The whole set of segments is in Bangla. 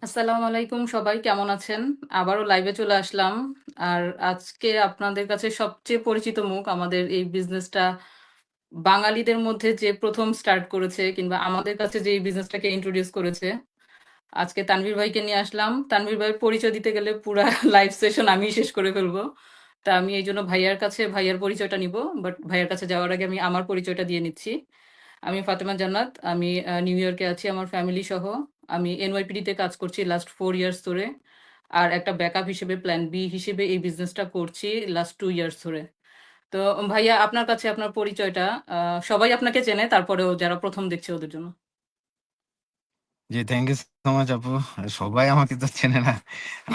আসসালামু আলাইকুম, সবাই কেমন আছেন? আবারও লাইভে চলে আসলাম। আর আজকে আপনাদের কাছে সবচেয়ে পরিচিত মুখ, আমাদের এই বিজনেসটা বাঙালিদের মধ্যে যে প্রথম স্টার্ট করেছে কিংবা আমাদের কাছে যে এই বিজনেসটাকে ইন্ট্রোডিউস করেছে, আজকে তানভীর ভাইকে নিয়ে আসলাম। তানভীর ভাইয়ের পরিচয় দিতে গেলে পুরা লাইভ সেশন আমি শেষ করে ফেলবো। তা আমি এই জন্য ভাইয়ার কাছে ভাইয়ার পরিচয়টা নিব, বাট ভাইয়ার কাছে যাওয়ার আগে আমি আমার পরিচয়টা দিয়ে নিচ্ছি। আমি ফাতেমা জান্নাত। আমি নিউ ইয়র্কে আছি আমার ফ্যামিলি সহ। আমি এনওয়াইপিডি তে কাজ করছি লাস্ট 4 ইয়ার্স ধরে। আর একটা ব্যাকআপ হিসেবে, প্ল্যান বি হিসেবে এই বিজনেসটা করছি লাস্ট 2 ইয়ার্স ধরে। তো ভাইয়া, আপনার কাছে আপনার পরিচয়টা, সবাই আপনাকে চেনে, তারপরেও যারা প্রথম দেখছে ওদের জন্য। জি, থ্যাংক ইউ সো মাচ আপু। সবাই আমাকে তো চেনে না।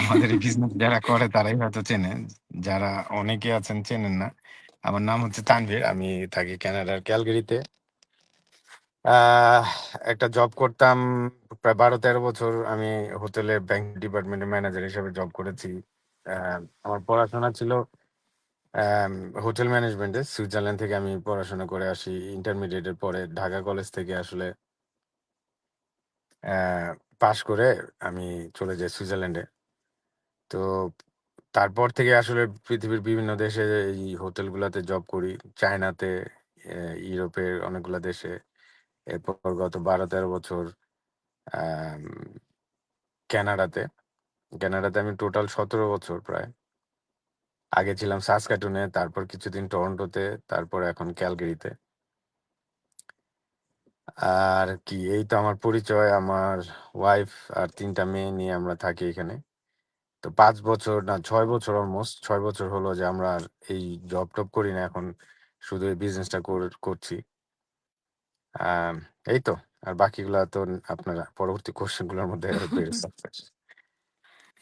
আমাদের এই বিজনেস যারা করে তারাই হয়তো চেনে। যারা অনেকে আছেন চেনেন না। আমার নাম হচ্ছে তানভীর। আমি থাকি কানাডার ক্যালগারিতে। আহ একটা জব করতাম প্রায় 12-13 বছর। আমি হোটেলে ব্যাংক ডিপার্টমেন্টের ম্যানেজার হিসেবে জব করেছি। আমার পড়াশোনা ছিল হোটেল ম্যানেজমেন্টে। সুইজারল্যান্ড থেকে আমি পড়াশোনা করে আসি। ইন্টারমিডিয়েটের পরে ঢাকা কলেজ থেকে আসলে পাশ করে আমি চলে যাই সুইজারল্যান্ডে। তো তারপর থেকে আসলে পৃথিবীর বিভিন্ন দেশে এই হোটেলগুলাতে জব করি। চায়নাতে, ইউরোপের অনেকগুলা দেশে। এরপর গত 12-13 বছর আম ক্যানাডাতে। ক্যানাডাতে আমি টোটাল 17 বছর প্রায়। আগে ছিলাম সাসক্যাটুনে, তারপর কিছুদিন টরন্টোতে, তারপর এখন ক্যালগারিতে। আর কি, এই তো আমার পরিচয়। আমার ওয়াইফ আর ৩ টা মেয়ে নিয়ে আমরা থাকি এখানে। তো ৫ বছর না ৬ বছর, অলমোস্ট ৬ বছর হলো যে আমরা আর এই জব-টব করি না। এখন শুধু এই বিজনেসটা করছি। আম এই তো। আর বাকিগুলা তো আপনারা পরবর্তী কোয়েশ্চেন গুলোর মধ্যে পেয়ে যাবেন।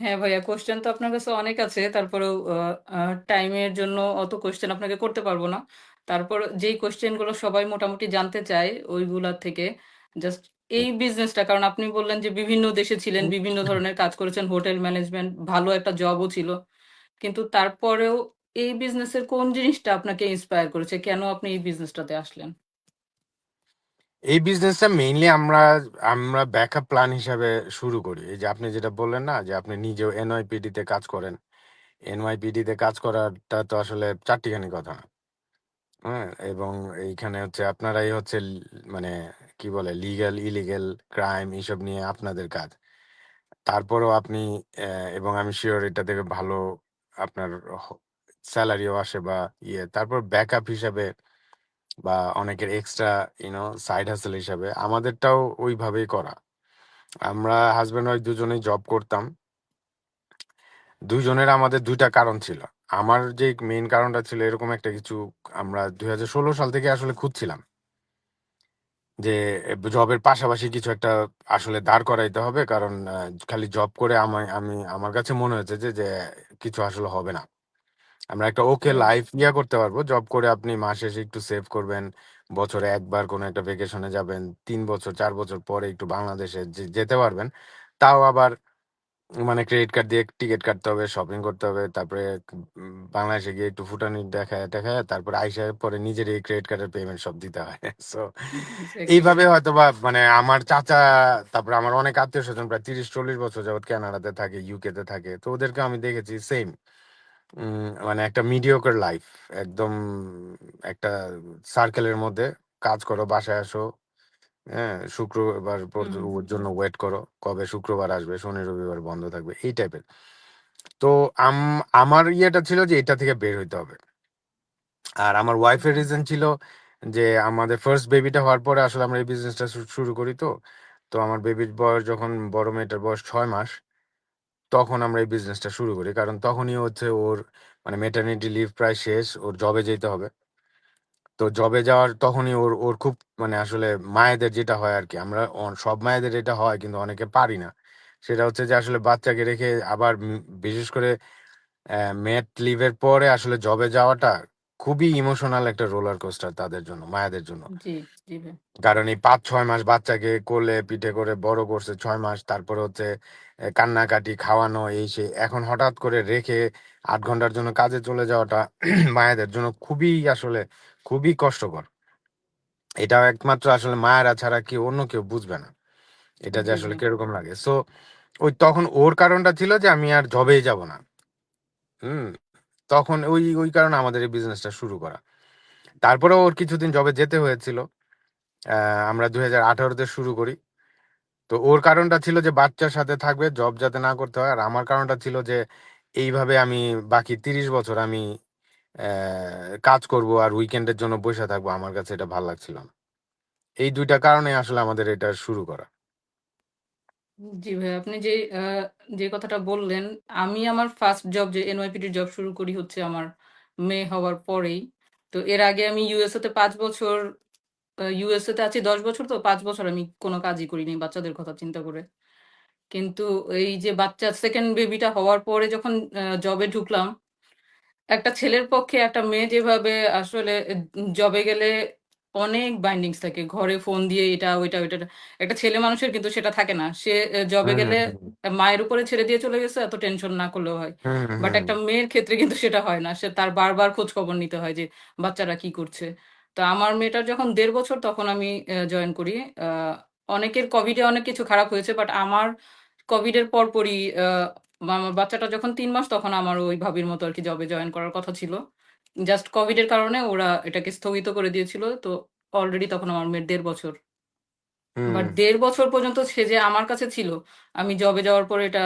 হ্যাঁ ভাইয়া, কোশ্চেন তো আপনার কাছে অনেক আছে, তারপরেও টাইমের জন্য অত কোশ্চেন আপনাকে করতে পারবো না। তারপর যেই কোশ্চেনগুলো সবাই মোটামুটি জানতে চায় ওইগুলা থেকে জাস্ট এই বিজনেসটা, কারণ আপনি বললেন যে বিভিন্ন দেশে ছিলেন, বিভিন্ন ধরনের কাজ করেছেন, হোটেল ম্যানেজমেন্ট, ভালো একটা জবও ছিল, কিন্তু তারপরেও এই বিজনেসের কোন জিনিসটা আপনাকে ইন্সপায়ার করেছে, কেন আপনি এই বিজনেসটাতে আসলেন? এই বিজনেসটা মেইনলি আমরা আমরা ব্যাকআপ প্ল্যান হিসাবে শুরু করি। এই যে আপনি যেটা বললেন না যে আপনি নিজেও এনওয়াইপিডি তে কাজ করেন। এনওয়াইপিডি তে কাজ করাটা তো আসলে চাট্টিখানি কথা না। হ্যাঁ? এবং এইখানে হচ্ছে আপনারাই হচ্ছে মানে কি বলে, লিগ্যাল, ইলিগ্যাল, ক্রাইম এসব নিয়ে আপনাদের কাজ। তারপরেও আপনি এবং আমি সিউর এটা থেকে ভালো আপনার হ সেলারিও আসে বা ইয়ে। তারপর ব্যাকআপ হিসাবে বা অনেকের এক্সট্রা সাইড হাসেল হিসাবে আমাদেরটাও ওইভাবেই করা। আমরা হাসব্যান্ড ওয়াইফ দুজনেই জব করতাম। ২ জনের আমাদের ২ টা কারণ ছিল। আমার যে মেইন কারণটা ছিল এরকম একটা কিছু, আমরা ২০১৬ সাল থেকে আসলে খুঁজছিলাম যে জবের পাশাপাশি কিছু একটা আসলে দাঁড় করাইতে হবে। কারণ খালি জব করে আমার কাছে মনে হয়েছে যে কিছু আসলে হবে না। আমরা একটা ওকে রাইট। লাইফ করতে পারবো। জব করে আপনি মাস শেষে একটু সেভ করবেন। বছরে ১ বার কোনো একটা ভ্যাকেশনে যাবেন। ৩ বছর ৪ বছর পরে একটু বাংলাদেশে যেতে পারবেন। তাও আবার মানে ক্রেডিট কার্ড দিয়ে টিকেট কাটতে হবে, শপিং করতে হবে। তারপরে বাংলাদেশে গিয়ে একটু ফুটানি দেখায় তারপরে আইসা পরে নিজের এই ক্রেডিট কার্ডের পেমেন্ট সব দিতে হয়। So exactly. এইভাবে হয়তোবা মানে আমার চাচা, তারপরে আমার অনেক আত্মীয়স্বজন প্রায় ৩০-৪০ বছর যাবৎ কানাডাতে থাকে, ইউকে তে থাকে। তো ওদেরকে আমি দেখেছি সেম। মানে একটা মিডিওকার লাইফ। একদম একটা সার্কেলের মধ্যে কাজ করো, বাসায় আসো। হ্যাঁ? শুক্রবার হুম। ওর জন্য ওয়েট করো। কবে শুক্রবার আসবে, শনি রবিবার বন্ধ থাকবে। এই টাইপের। তো আমার ইয়েটা ছিল যে এটা থেকে বের হইতে হবে। আর আমার ওয়াইফের ওকে। রিজন ছিল যে আমাদের ফার্স্ট বেবিটা হওয়ার পরে আসলে আমরা এই বিজনেসটা শুরু করি তো। তো আমার বেবির বয়স যখন, বড় মেয়েটার বয়স ৬ মাস, তখন আমরা এই বিজনেসটা শুরু করি। কারণ তখনই হচ্ছে ওর মানে ম্যাটারনিটি লিভ প্রায় শেষ। ওর জবে যেতে হবে। তো জবে যাওয়ার তখনই ওর ওর খুব মানে আসলে মায়েদের যেটা হয় আরকি। আমরা সব মায়েদের এটা হয় কিন্তু অনেকে পারি না। সেটা হচ্ছে যে আসলে বাচ্চাকে রেখে আবার বিশেষ করে ম্যাট লিভ এর পরে আসলে জবে যাওয়াটা খুবই ইমোশনাল একটা রোলার কোস্টার তাদের জন্য, মায়েদের জন্য। জি, জি ভাই। কারণ এই ৫-৬ মাস বাচ্চাকে কোলে পিঠে করে বড় করছে, ৬ মাস। তারপরে হচ্ছে কান্নাকাটি, খাওয়ানো, এই সেই। এখন হঠাৎ করে রেখে ৮ ঘন্টার জন্য কাজে চলে যাওয়াটা মায়েদের জন্য খুবই আসলে খুবই কষ্টকর। এটা একমাত্র আসলে মায়েরা ছাড়া অন্য কেউ বুঝবে না। এটা যে জি আসলে ভাই। কিরকম লাগে। সো ওই তখন ওর কারণটা ছিল যে আমি আর জবেই যাব না। হুম। তখন ওই ওই কারণে আমাদের এই বিজনেসটা শুরু করা। তারপরে ওর কিছুদিন জবে যেতে হয়েছিল। আমরা 2018-তে শুরু করি। তো ওর কারণটা ছিল যে বাচ্চার সাথে থাকবে, জব যাতে না করতে হয়। আর আমার কারণটা ছিল যে এইভাবে আমি বাকি 30 বছর আমি কাজ করব আর উইকেন্ডের জন্য বসে থাকবো, আমার কাছে এটা ভালো লাগছিল না। এই দুইটা কারণে আসলে আমাদের এটা শুরু করা। জি ভাই, আপনি যে কথাটা বললেন, আমি আমার ফার্স্ট জব যে এনওয়াইপিটির জব শুরু করি হচ্ছে আমার মেয়ে হওয়ার পরেই। তো এর আগে আমি ইউএসএ তে 5 বছর, ইউএসএ তে আছি 10 বছর, তো 5 বছর আমি কোনো কাজই করিনি বাচ্চাদের কথা চিন্তা করে। কিন্তু এই যে বাচ্চা সেকেন্ড বেবিটা হওয়ার পরে যখন জবে ঢুকলাম, একটা ছেলের পক্ষে একটা মেয়ে যেভাবে আসলে জবে গেলে অনেক বাইন্ডিংস থাকে, ঘরে ফোন দিয়ে এটা ওইটা ওইটা, একটা ছেলে মানুষের কিন্তু সেটা থাকে না। সে জবে হুম গেলে হুম মায়ের উপরে ছেড়ে দিয়ে চলে গেছে, এত টেনশন না করলেও হয়। হুম বাট হুম একটা মেয়ের ক্ষেত্রে কিন্তু সেটা হয় না, সে তার বারবার খোঁজ খবর নিতে হয় যে বাচ্চারা কি করছে। তো আমার মেয়েটার যখন 1.5 বছর তখন আমি জয়েন করি। আহ, অনেকের কোভিডে অনেক কিছু খারাপ হয়েছে, বাট আমার কোভিডের পরপরই আমার বাচ্চাটা যখন 3 মাস তখন আমার ওই ভাবির মতো আর কি জবে জয়েন করার কথা ছিল। জাস্ট কোভিডের কারণে ওরা এটাকে স্থগিত করে দিয়েছিল। তো অলরেডি তখন আমার মেয়ের 1.5 বছর। হুম বাট 1.5 বছর পর্যন্ত সে যে আমার কাছে ছিল, আমি জবে যাওয়ার পরে এটা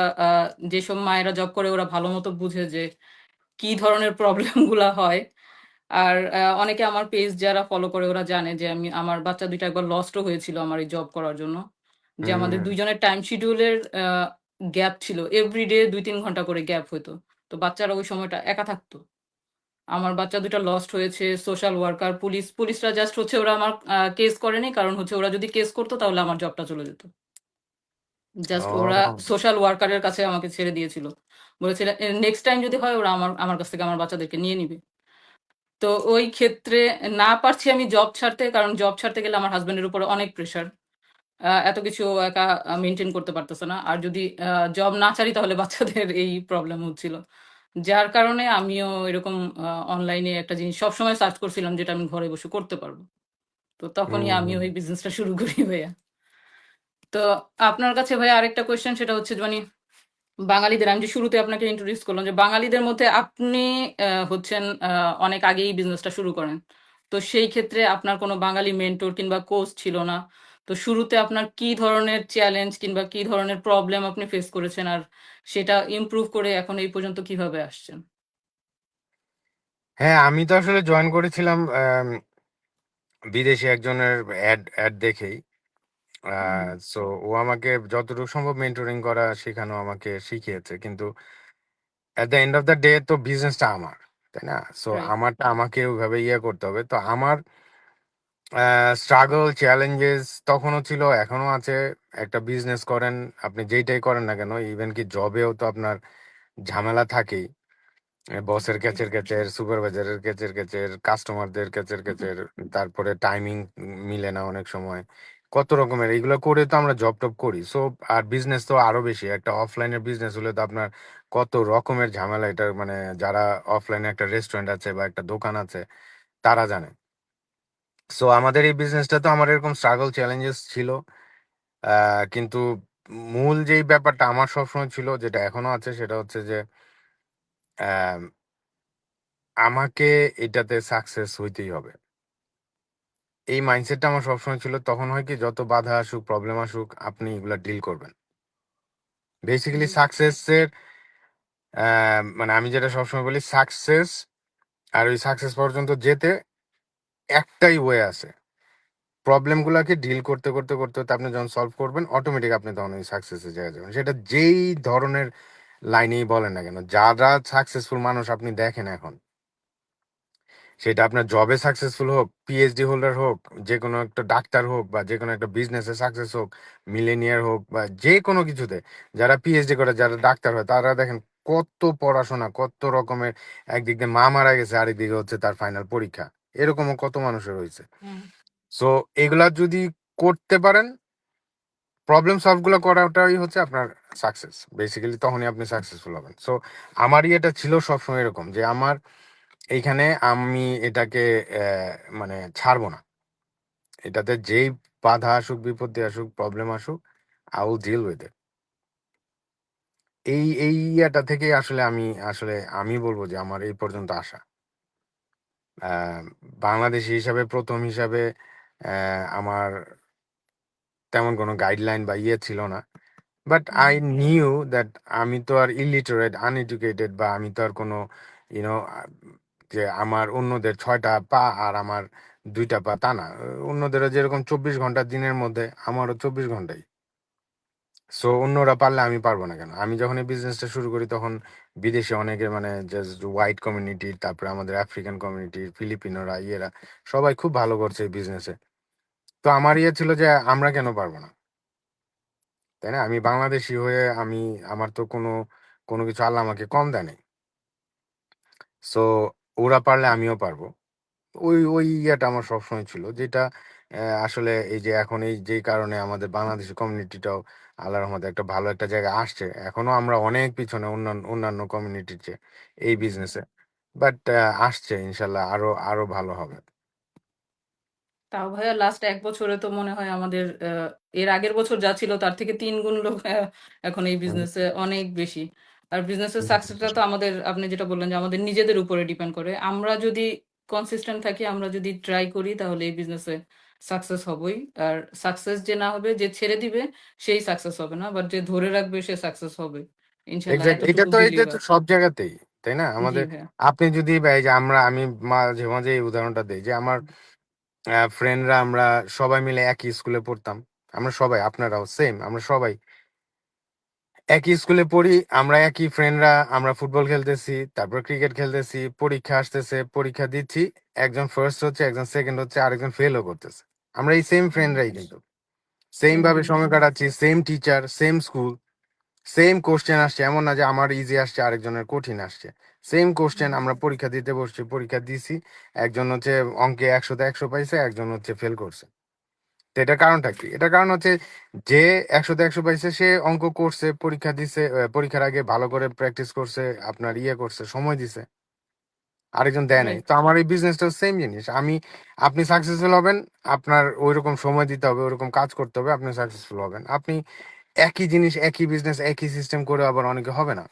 যেসব মায়েরা জব করে ওরা ভালো মতো বুঝে যে কি ধরনের প্রবলেম গুলা হয়। আর অনেকে আমার পেজ যারা ফলো করে ওরা জানে যে আমি আমার বাচ্চা দুইটা একবার লস্টও হয়েছিল আমার এই জব করার জন্য। যে আমাদের হুম। দুইজনের টাইম শিডিউলের গ্যাপ ছিল, এভরিডে 2-3 ঘন্টা করে গ্যাপ হতো। তো বাচ্চারা ওই সময়টা একা থাকতো। আমার বাচ্চা দুটা লস্ট হয়েছে, সোশ্যাল ওয়ার্কার, পুলিশরা জাস্ট হচ্ছে ওরা আমার কেস করেনি, কারণ হচ্ছে ওরা যদি কেস করতো তাহলে আমার জবটা চলে যেত। জাস্ট ওরা ও সোশ্যাল ওয়ার্কারের কাছে আমাকে ছেড়ে দিয়েছিল, বলেছিল নেক্সট টাইম যদি হয় ওরা আমার আমার কাছ থেকে আমার বাচ্চাদেরকে নিয়ে নিবে। তো ওই ক্ষেত্রে না পারছি আমি জব ছাড়তে, কারণ জব ছাড়তে গেলে আমার হাজবেন্ডের উপরে অনেক প্রেশার। এত কিছু ও একা মেনটেন করতে পারতেছে না, আর যদি জব না ছাড়ি তাহলে বাচ্চাদের এই প্রবলেম হচ্ছিল। যার কারণে আমিও এরকম অনলাইনে একটা জিনিস সবসময় সার্চ করছিলাম যেটা আমি ঘরে বসে করতে পারবো। তো তখনই হুম আমিও হুম। এই বিজনেসটা শুরু করি ভাইয়া। তো আপনার কাছে ভাইয়া আরেকটা কোয়েশ্চেন, সেটা হচ্ছে যে মানে বাঙালিদের, আমি যে শুরুতে আপনাকে ইন্ট্রোডিউস করলাম যে বাঙালিদের মধ্যে আপনি হচ্ছেন অনেক আগেই বিজনেসটা শুরু করেন। তো সেই ক্ষেত্রে আপনার কোনো বাঙালি মেন্টর কিংবা কোচ ছিল না। তো শুরুতে আপনার কি ধরনের চ্যালেঞ্জ কিংবা কি ধরনের প্রবলেম আপনি ফেস করেছেন, আর সেটা ইমপ্রুভ করে এখন এই পর্যন্ত কিভাবে আসছেন? হ্যাঁ, আমি তো আসলে জয়েন করেছিলাম বিদেশি একজনের অ্যাড অ্যাড দেখেই। হুম। সো ও আমাকে যতটুকু সম্ভব মেন্টরিং করা শেখানো আমাকে শিখিয়েছে, কিন্তু at the end of the day তো বিজনেসটা আমার, তাই না? So right. আমারটা আমাকে ওইভাবে ইয়ে করতে হবে। তো আমার স্ট্রাগল চ্যালেঞ্জেস তখনও ছিল, এখনো আছে। একটা বিজনেস করেন, আপনি যেইটাই করেন না কেন, ইভেন কি জবেও তো আপনার ঝামেলা থাকেই। বসের রাইট। কেচের কেচের, সুপারভাইজারের কেচের কেচের, কাস্টমারদের কেচের কেচের, তারপরে টাইমিং মিলে না অনেক সময়, কত রকমের এইগুলো করে তো আমরা জব টপ করি। সো আর বিজনেস তো আরো বেশি, একটা অফলাইনের বিজনেস হলে তো আপনার কত রকমের ঝামেলা। এটা মানে যারা অফলাইনে একটা রেস্টুরেন্ট আছে বা একটা দোকান আছে তারা জানে। সো আমাদের এই বিজনেসটা তো আমার এরকম স্ট্রাগল চ্যালেঞ্জেস ছিল। কিন্তু মূল যেই ব্যাপারটা আমার সবসময় ছিল, যেটা এখনো আছে, সেটা হচ্ছে যে আমাকে এটাতে সাকসেস হইতেই হবে। এই মাইন্ডসেটটা আমার সবসময় ছিল। তখন হয় কি, যত বাধা আসুক, প্রবলেম আসুক, আপনি এগুলা ডিল করবেন। বেসিক্যালি জি। সাকসেসের মানে আমি যেটা সবসময় বলি, সাকসেস আর ওই সাকসেস পর্যন্ত যেতে একটাই ওয়ে আছে। প্রবলেম গুলাকে ডিল করতে করতে করতে করতে আপনি যখন সলভ করবেন, অটোমেটিক আপনি তখন ওই সাকসেসে জায়গা যাবেন। সেটা যেই ধরনের লাইনেই বলেন না কেন, যারা সাকসেসফুল মানুষ আপনি দেখেন এখন, সেটা আপনার জবে সাকসেসফুল হোক, পিএইচডি হোল্ডার হোক, যে কোনো একটা ডাক্তার হোক, বা যে কোনো একটা বিজনেসে সাকসেস হোক, মিলেনিয়ার হোক, বা যে কোনো কিছুতে, যারা পিএইচডি করে, যারা ডাক্তার হয়, তারা দেখেন কত পড়াশোনা, কত রকমের। একদিক দিয়ে মা মারা গেছে, আরেক দিকে হচ্ছে তার ফাইনাল পরীক্ষা। এরকমও কত মানুষের হয়েছে। হুম। সো এগুলা যদি করতে পারেন, প্রবলেম সলভ গুলো করাটাই হচ্ছে আপনার সাকসেস। বেসিক্যালি তখনই আপনি সাকসেসফুল হবেন। সো আমারই এটা ছিল সবসময় এরকম, যে আমার এইখানে আমি এটাকে মানে ছাড়বো না। এটাতে যেই বাধা আসুক, বিপত্তি আসুক, প্রবলেম আসুক, I will deal with it. এই ইয়াটা থেকে আসলে আমি বলবো যে আমার এই পর্যন্ত আসা। আহ, বাংলাদেশি হিসাবে প্রথম হিসাবে আমার তেমন কোনো গাইডলাইন বা ইয়ে ছিল না। বাট আই নিউ দ্যাট আমি তো আর ইলিটারেট আনএডুকেটেড, বা আমি তো আর কোনো ইউনো যে আমার অন্যদের 6টা পা আর আমার 2টা পা, তা না। অন্যদেরও যেরকম 24 ঘন্টা দিনের মধ্যে, আমারও 24 ঘন্টাই। সো অন্যরা পারলে আমি পারবো না কেন? আমি যখন এই বিজনেসটা শুরু করি তখন বিদেশে অনেকে, মানে জাস্ট হোয়াইট কমিউনিটি, তারপরে আমাদের আফ্রিকান কমিউনিটি, ফিলিপিনোরা, ইয়েরা সবাই খুব ভালো করছে এই বিজনেসে। তো আমার ইয়ে ছিল যে আমরা কেন পারবো না, তাই না? আমি বাংলাদেশি হয়ে আমার তো কোনো কিছু আল্লাহ আমাকে কম দেয় নাই। সো ওরা পারলে আমিও পারবো। ওই ইয়েটা আমার সবসময় ছিল, যেটা আসলে এই যে এখন এই যে কারণে আমাদের বাংলাদেশি কমিউনিটিটাও আল্লাহর রহমতে একটা ভালো একটা জায়গায় আসছে। এখনো আমরা অনেক পিছনে অন্যান্য অন্যান্য কমিউনিটির চেয়ে এই বিজনেসে, বাট আসছে, ইনশাল্লাহ আরো আরো ভালো হবে। তাও ভাইয়া লাস্ট 1 বছরে তো মনে হয় আমাদের এর আগের বছর যা ছিল তার থেকে 3 গুণ লোক এখন এই হুম, বিজনেসে অনেক বেশি। আর বিজনেসের হুম, সাকসেসটা তো আমাদের, আপনি যেটা বললেন যে আমাদের নিজেদের উপরে ডিপেন্ড করে। আমরা যদি কনসিস্টেন্ট থাকি, আমরা যদি ট্রাই করি, তাহলে এই বিজনেসে সাকসেস হবই। আর সাকসেস যে না হবে, যে ছেড়ে দিবে সেই সাকসেস হবে না, বাট যে ধরে রাখবে সে সাকসেস হবে ইনশাল্লাহ, এক্স্যাক্ট, এটা এতটুকু তো এটা তো বিলিভার। সব জায়গাতেই, তাই না? জি আমাদের ভাইয়া। আপনি যদি এই যে আমি মাঝে মাঝে এই উদাহরণটা দিই যে আমার ফ্রেন্ডরা, আমরা সবাই মিলে একই স্কুলে পড়তাম। আমরা সবাই, আপনারাও সেম, আমরা সবাই একই স্কুলে পড়ি। আমরা একই ফ্রেন্ডরা, আমরা ফুটবল খেলতেছি, তারপর ক্রিকেট খেলতেছি, পরীক্ষা আসতেছে, পরীক্ষা দিচ্ছি। একজন ফার্স্ট হচ্ছে, একজন সেকেন্ড হচ্ছে, আরেকজন ফেলও করতেছে। আমরা এই সেম ফ্রেন্ডরাই কিন্তু সেম সেম। ভাবে সময় কাটাচ্ছি, same teacher, same school, same question আসছে। এমন না যে আমার ইজি আসছে আরেকজনের কঠিন আসছে। সেম কোশ্চেন, আমরা পরীক্ষা দিতে বসছি, পরীক্ষা দিছি। একজন হচ্ছে অঙ্কে 100তে 100 পাইছে, একজন হচ্ছে ফেল করছে। তো এটার কারণটা কি? এটার কারণ হচ্ছে যে 100তে 100 পাইছে সে অঙ্ক করছে, পরীক্ষা দিছে, পরীক্ষার আগে ভালো করে প্র্যাকটিস করছে, আপনার ইয়ে করছে, সময় দিছে। আরেকজন দেয় নাই। রাইট। তো আমার এই বিজনেসটাও সেম জিনিস। আপনি সাকসেসফুল হবেন, আপনার ওইরকম সময় দিতে হবে, ওইরকম কাজ করতে হবে, আপনি সাকসেসফুল হবেন। আপনি একই জিনিস, একই বিজনেস, একই সিস্টেম করে আবার অনেকে হবে না।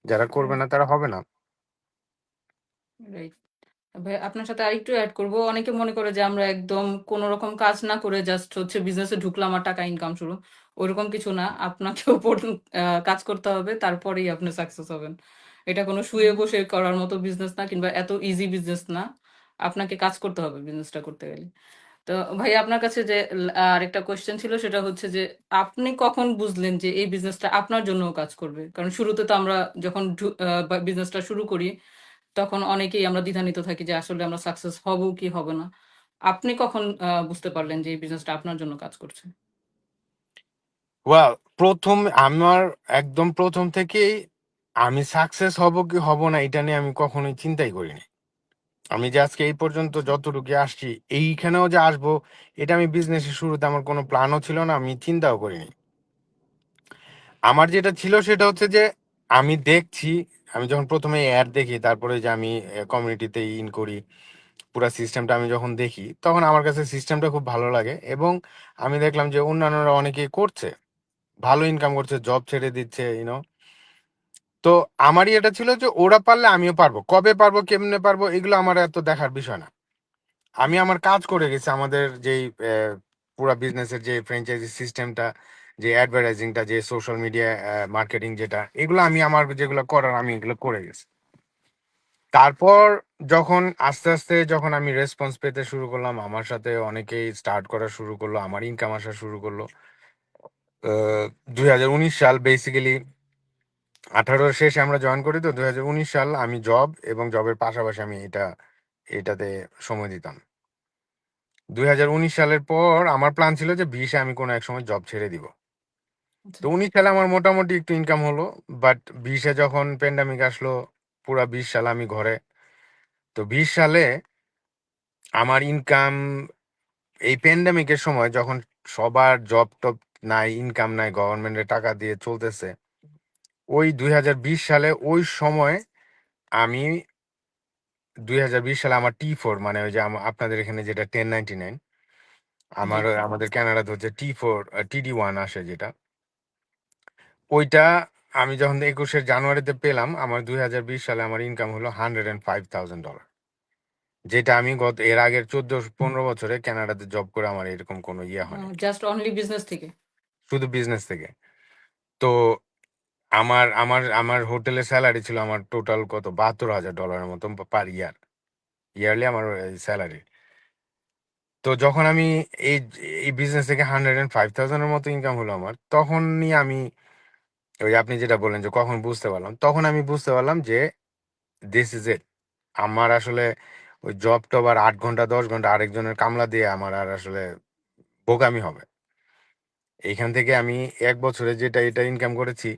যারা করবে রাইট। না তারা হবে না। রাইট। ভাই আপনার সাথে আরেকটু এড করব। অনেকে মনে করে যে আমরা একদম কোনো রকম কাজ না করে জাস্ট হচ্ছে বিজনেসে ঢুকলাম আর টাকা ইনকাম শুরু। ওইরকম কিছু না। আপনাকেও কাজ করতে হবে, তারপরেই আপনি সাকসেস হবেন। এটা কোনো শুয়ে বসে করার মতো বিজনেস না, কিংবা এত ইজি বিজনেস না। আপনাকে কাজ করতে হবে বিজনেসটা করতে গেলে। তো ভাই আপনার কাছে যে আরেকটা কোয়েশ্চেন ছিল, সেটা হচ্ছে যে আপনি কখন বুঝলেন যে এই বিজনেসটা আপনার জন্যও কাজ করবে? কারণ শুরুতে তো আমরা যখন বিজনেসটা শুরু করি, তখন অনেকেই আমরা দ্বিধান্বিত থাকি যে আসলে আমরা সাকসেস হব কি হব না। আপনি কখন বুঝতে পারলেন যে এই বিজনেসটা আপনার জন্য কাজ করছে? ওয়েল, প্রথম আমার একদম প্রথম থেকেই আমি সাকসেস হব কি হব না এটা নিয়ে আমি কখনোই চিন্তাই করিনি। আমি যে আজকে এই পর্যন্ত যতটুকু আসছি, এইখানেও যে আসবো, এটা আমি বিজনেসের শুরুতে আমার কোনো প্ল্যানও ছিল না, আমি চিন্তাও করিনি। আমার যেটা ছিল সেটা হচ্ছে যে আমি দেখছি, আমি যখন প্রথমে অ্যাড দেখি, তারপরে যে আমি কমিউনিটিতে ইন করি, পুরো সিস্টেমটা আমি যখন দেখি, তখন আমার কাছে সিস্টেমটা খুব ভালো লাগে। এবং আমি দেখলাম যে অন্যান্যরা অনেকেই করছে, ভালো ইনকাম করছে, জব ছেড়ে দিচ্ছে, তো আমারই এটা ছিল যে ওরা পারলে আমিও পারবো। কবে পারবো, কেমনে পারবো, এগুলো আমার এত দেখার বিষয় না। আমি আমার কাজ করে গেছি। আমাদের যেই পুরা বিজনেসের যে ফ্র্যাঞ্চাইজি সিস্টেমটা, যে অ্যাডভার্টাইজিংটা, যে সোশ্যাল মিডিয়া মার্কেটিং, যেটা এগুলো আমি আমার যেগুলো করার আমি এগুলো করে গেছি। তারপর যখন আস্তে আস্তে যখন আমি রেসপন্স পেতে শুরু করলাম, আমার সাথে অনেকেই স্টার্ট করা শুরু করলো, আমার ইনকাম আসা শুরু করলো। 2019 সাল বেসিক্যালি, 18 শেষে আমরা জয়েন করি, তো 2019 সাল আমি জব এবং জবের পাশাপাশি আমি এটাতে সময় দিতাম। 2019 সালের পর আমার প্ল্যান ছিল যে 20-এ আমি কোনো এক সময় জব ছেড়ে দিব। আচ্ছা। তো 19 সালে আমার মোটামুটি একটু ইনকাম হলো। বাট 20-এ যখন প্যান্ডামিক আসলো, পুরা 20 সাল আমি ঘরে। তো 20 সালে আমার ইনকাম, এই প্যান্ডামিকের সময় যখন সবার জব টব নাই, ইনকাম নাই, গভর্নমেন্টের টাকা দিয়ে চলতেছে, ওই 2020 সালে ওই সময় আমি 2020 সালে আমার T4, মানে ওই যে আপনাদের এখানে যেটা 1099, জি। আমাদের কানাডাতে হচ্ছে T4, TD1 আসে যেটা, ওইটা আমি যখন 21-এর জানুয়ারিতে পেলাম, আমার 2020 সালে আমার ইনকাম হলো $105,000, যেটা আমি গত এর আগের 14-15 বছরে কানাডাতে জব করে আমার এরকম কোনো ইয়ে হয়নি, জাস্ট অনলি বিজনেস থেকে? শুধু বিজনেস থেকে। তো আমার আমার আমার হোটেলের স্যালারি ছিল আমার টোটাল কত $72,000 মতো পার ইয়ার, ইয়ারলি আমার স্যালারি। তো যখন আমি এই এই বিজনেস থেকে 105,000-এর মতো ইনকাম হলো আমার, তখনই আমি ওই আপনি যেটা বললেন যে কখন বুঝতে পারলাম, তখন আমি বুঝতে পারলাম যে দিস ইজ ইট। আমার আসলে ওই জব টব আর 8 ঘন্টা 10 ঘন্টা আরেকজনের কামলা দিয়ে আমার আর আসলে বোকামি হবে। এইখান থেকে আমি 1 বছরে যেটা এটা ইনকাম করেছি,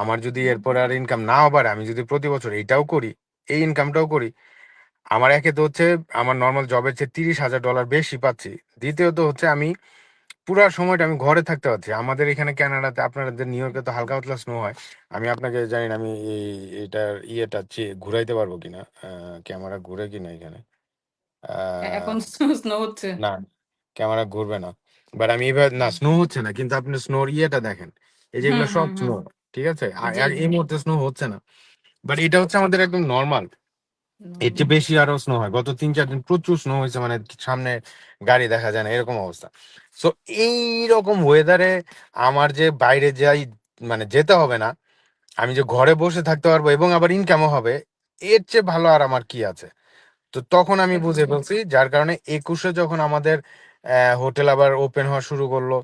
আমার যদি এরপর আর ইনকাম নাও বাড়ে, আমি যদি প্রতি বছর এইটাও করি, এই ইনকামটাও করি, আমার একে তো হচ্ছে আমার নর্মাল জবের চেয়ে $30,000 বেশি পাচ্ছি। দ্বিতীয়ত হচ্ছে আমি পুরা সময়টা আমি ঘরে থাকতে পারছি। আমাদের এখানে কানাডাতে, আপনাদের নিউ ইয়র্কে তো হালকা পাতলা স্নো হয়। আমি আপনাকে জানি না, আমি এটার ইয়েটা ঘুরাইতে পারবো কিনা, ক্যামেরা ঘুরে কিনা এখানে। এখন আহ স্নো হচ্ছে? না, ক্যামেরা ঘুরবে না। বাট আমি এবার, না স্নো হচ্ছে না, কিন্তু আপনি স্নোর ইয়েটা দেখেন, এই হুম যেগুলো সব হুম হুম। স্নো, ঠিক আছে? আর জি আর জি। এই মুহূর্তে স্নো হচ্ছে না, বাট এটা হচ্ছে আমাদের একদম নর্মাল। এর চেয়ে নর্মাল। বেশি আরো স্নো হয়। গত 3-4 দিন প্রচুর স্নো হয়েছে, মানে সামনে গাড়ি দেখা যায় না এরকম অবস্থা। সো এইরকম ওয়েদারে আমার যে বাইরে যাই, মানে যেতে হবে না, আমি যে ঘরে বসে থাকতে পারবো এবং আবার ইনকামও হবে, এর চেয়ে ভালো আর আমার কি আছে? তো তখন আমি বুঝে এক্স্যাক্টলি। ফেলছি, যার কারণে 21-এ যখন আমাদের হোটেল আবার ওপেন হওয়া শুরু করলো,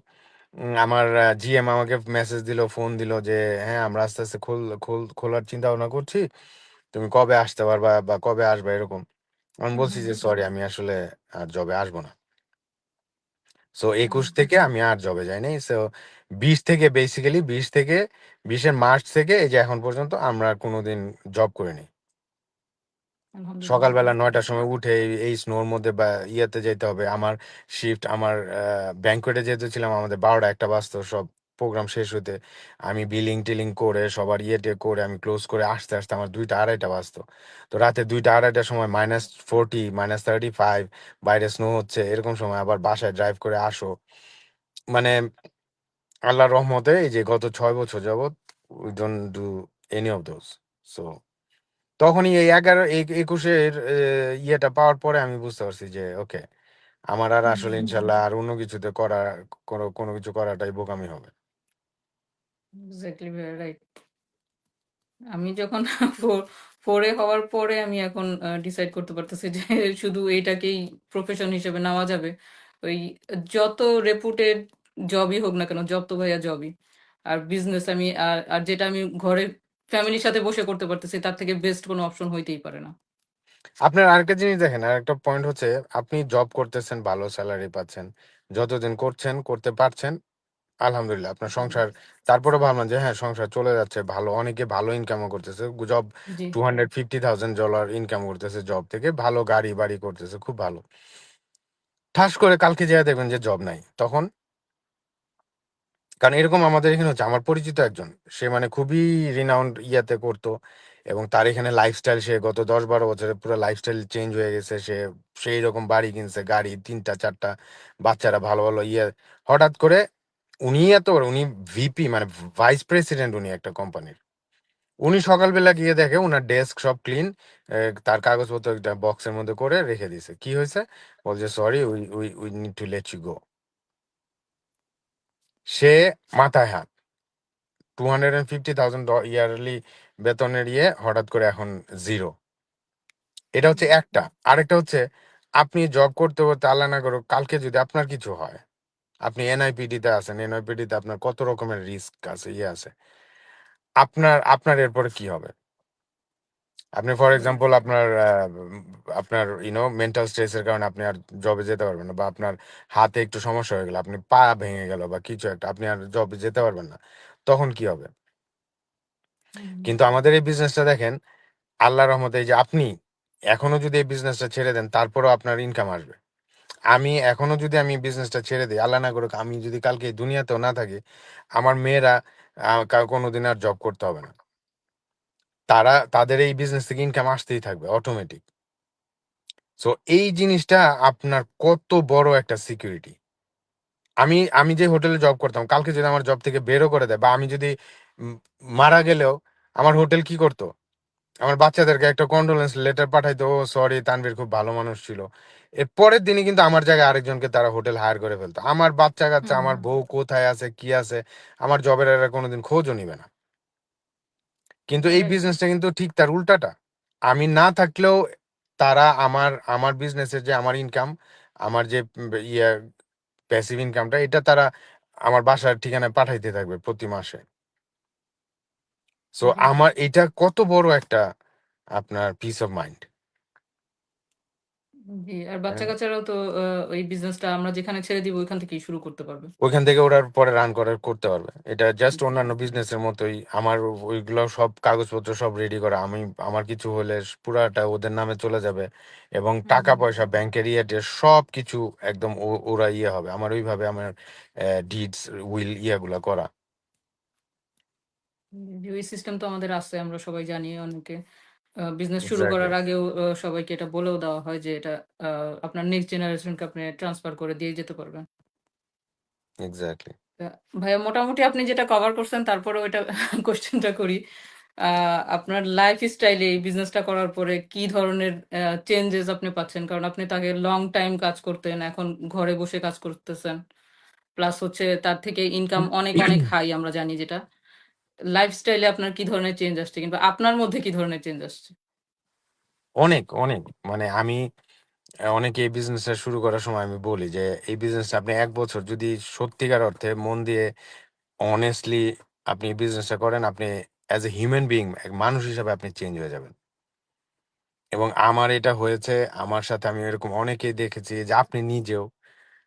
আমার জিএম আমাকে মেসেজ দিল, ফোন দিল যে হ্যাঁ আমরা আস্তে আস্তে খোলার চিন্তা ভাবনা করছি, তুমি কবে আসতে পারবা বা কবে আসবে এরকম। আমি বলছি যে সরি, আমি আসলে আর জবে আসবো না। সো 21 থেকে আমি আর জবে যাই নাই। সো 20 থেকে 20-এর মার্চ থেকে এই যে এখন পর্যন্ত আমরা আর কোনোদিন জব করিনি। আলহামদুলিল্লাহ। সকালবেলা 9টার সময় উঠে এই স্নোর মধ্যে বা ইয়েতে যেতে হবে। আমার শিফট, আমার ব্যাংকোয়েটে যেহেতু ছিলাম, আমাদের 12টা 1টা বাজতো সব প্রোগ্রাম শেষ হতে। আমি বিলিং টিলিং করে সবার ইয়েটে করে আমি ক্লোজ করে আসতে আসতে আমার 2টা 2:30 বাজতো। তো রাতে 2টা 2:30টার সময় -40 -35 বাইরে স্নো হচ্ছে, এরকম সময় আবার বাসায় ড্রাইভ করে আসো। মানে আল্লাহর রহমতে এই যে গত 6 বছর যাবত we don't do any of those. So তখনই এই 21-এর ইয়েটা পাওয়ার পরে আমি বুঝতে পারছি যে ওকে, আমার আর আসলে ইনশাল্লাহ আর অন্য কিছুতে কোনো কিছু করাটাই বোকামি হবে। Exactly, right. আমি যখন ফোর ফোরে হওয়ার পরে আমি এখন ডিসাইড করতে পারতেছি যে শুধু এইটাকেই প্রফেশন হিসেবে নেওয়া যাবে। ওই যত রেপুটেড জবই হোক না কেন, জব তো ভাইয়া জবই। আর বিজনেস আমি আর যেটা আমি ঘরে ফ্যামিলির সাথে বসে করতে পারতেছি, তার থেকে বেস্ট কোনো অপশন হইতেই পারে না। আপনার আরেকটা জিনিস দেখেন, আরেকটা পয়েন্ট হচ্ছে, আপনি জব করতেছেন, ভালো স্যালারি পাচ্ছেন, যতদিন করছেন করতে পারছেন, আলহামদুলিল্লাহ আপনার সংসার। তারপরে ভাবলাম যে হ্যাঁ, সংসার চলে যাচ্ছে ভালো, অনেকে ভালো ইনকামও করতেছে, জব জি। $250,000 ইনকাম করতেছে জব থেকে, ভালো গাড়ি বাড়ি করতেছে, খুব ভালো। ঠাস করে কালকে যেয়ে দেখবেন যে জব নাই, তখন? কারণ এরকম আমাদের এখানে হচ্ছে, আমার পরিচিত একজন, সে মানে খুবই রিনাউন্ড ইয়াতে করতো, এবং তার এখানে লাইফস্টাইল, সে গত 10-12 বছরে পুরো লাইফস্টাইল চেঞ্জ হয়ে গেছে। সে সেই রকম বাড়ি কিনছে, গাড়ি 3টা 4টা, বাচ্চারা ভালো ভালো ইয়ে। হঠাৎ করে উনি ভিপি, মানে ভাইস প্রেসিডেন্ট উনি একটা কোম্পানির। উনি সকালবেলা গিয়ে দেখে উনার ডেস্ক সব ক্লিন, তার কাগজপত্র একটা বক্সের মধ্যে করে রেখে দিছে। কি হয়েছে? বলছে sorry, we we we need to let you go. সে মাথায় হাত, $250,000 ইয়ারলি বেতনের হঠাৎ করে এখন জিরো। এটা হচ্ছে একটা। আরেকটা হচ্ছে, আপনি জব করতে করতে আল্লাহ না করুক কালকে যদি আপনার কিছু হয়, আপনি এনআইপিডি তে আছেন, এনআইপিডি তে আপনার কত রকমের রিস্ক আছে, আছে। আপনার এরপরে কি হবে? আপনি ফর এক্সাম্পল আপনার মেন্টাল স্ট্রেসের কারণে আপনি আর জবে যেতে পারবেন না, বা আপনার হাতে একটু সমস্যা হয়ে গেল, আপনি পা ভেঙে গেল বা কিছু একটা, আপনি আর জবে যেতে পারবেন না, তখন কি হবে? কিন্তু আমাদের এই বিজনেসটা দেখেন, আল্লাহর রহমতে এই যে আপনি এখনো যদি এই বিজনেসটা ছেড়ে দেন, তারপরেও আপনার ইনকাম আসবে। আমি এখনো যদি আমি বিজনেসটা ছেড়ে দিই, আল্লাহ না করুক আমি যদি কালকে এই দুনিয়াতেও না থাকি, আমার মেয়েরা কোনোদিন আর জব করতে হবে না। তাদের এই বিজনেস থেকে ইনকাম আসতেই থাকবে অটোমেটিক। সো এই জিনিসটা আপনার কত বড় একটা সিকিউরিটি। আমি আমি যে হোটেলে জব করতাম, কালকে যদি আমার জব থেকে বেরও করে দেয়, বা আমি যদি উম, মারা গেলেও আমার হোটেল কি করতো? আমার বাচ্চাদেরকে একটা কন্ডোলেন্স লেটার পাঠাইতো, ও সরি তানভীর খুব ভালো মানুষ ছিল। এর পরের দিনই কিন্তু আমার জায়গায় আরেকজনকে তারা হোটেল হায়ার করে ফেলতো। আমার বাচ্চা কাচ্চা, হুম আমার বউ কোথায় আছে কি আছে, আমার জবের এরা কোনোদিন খোঁজও নিবে না। কিন্তু এই রাইট। বিজনেসটা কিন্তু ঠিক তার উল্টাটা। আমি না থাকলেও তারা আমার আমার বিজনেসের যে আমার ইনকাম, আমার যে ইয়ে প্যাসিভ ইনকামটা, এটা তারা আমার বাসার ঠিকানায় পাঠাইতে থাকবে প্রতি মাসে। সো জি আমার এটা কত বড় একটা আপনার পিস অফ মাইন্ড। জি, আর বাচ্চা কাচ্চারাও তো ওই বিজনেসটা আমরা যেখানে ছেড়ে দিব ওইখান থেকেই শুরু করতে পারবে। ওইখান থেকে ওরা পরে রান করার করতে পারবে। এটা জাস্ট জি অন্যান্য বিজনেসের মতোই। আমার ওইগুলো সব কাগজপত্র সব রেডি করা। আমি আমার কিছু হলে পুরাটা ওদের নামে চলে যাবে, এবং হুম টাকা পয়সা ব্যাংকের ইয়েতে সব কিছু একদম ওরা ইয়ে হবে। আমার ওইভাবে আমার ডিডস উইল ইয়েগুলা করা। জি, ওই সিস্টেম তো আমাদের আছে, আমরা সবাই জানি। অনেকে বিজনেস শুরু এক্স্যাক্টলি, করার আগেও সবাইকে এটা বলেও দেওয়া হয় যে এটা আপনার নেক্সট জেনারেশনকে আপনি ট্রান্সফার করে দিয়ে যেতে পারবেন। এক্স্যাক্টলি। তা ভাইয়া মোটামুটি আপনি যেটা কভার করছেন, তারপরে ওইটা কোশ্চেনটা করি। আপনার লাইফ স্টাইলে এই বিজনেসটা করার পরে কি ধরনের চেঞ্জেস আপনি পাচ্ছেন? কারণ আপনি তো আগে লং টাইম কাজ করতেন, এখন ঘরে বসে কাজ করতেছেন। প্লাস হচ্ছে তার থেকে ইনকাম অনেক অনেক হাই আমরা জানি যেটা। লাইফস্টাইলে আপনার কি ধরনের চেঞ্জ আসছে, কিংবা আপনার মধ্যে কি ধরনের চেঞ্জ আসছে? অনেক, অনেক। মানে আমি অনেকে এই বিজনেসটা শুরু করার সময় আমি বলি যে, এই বিজনেসটা আপনি ১ বছর যদি সত্যিকার অর্থে মন দিয়ে অনেস্টলি আপনি এই বিজনেসটা করেন, আপনি অ্যাজ এ হিউম্যান বিইং এক মানুষ হিসাবে আপনি চেঞ্জ হয়ে যাবেন। এবং আমার এটা হয়েছে, আমার সাথে আমি এরকম অনেকেই দেখেছি যে আপনি নিজেও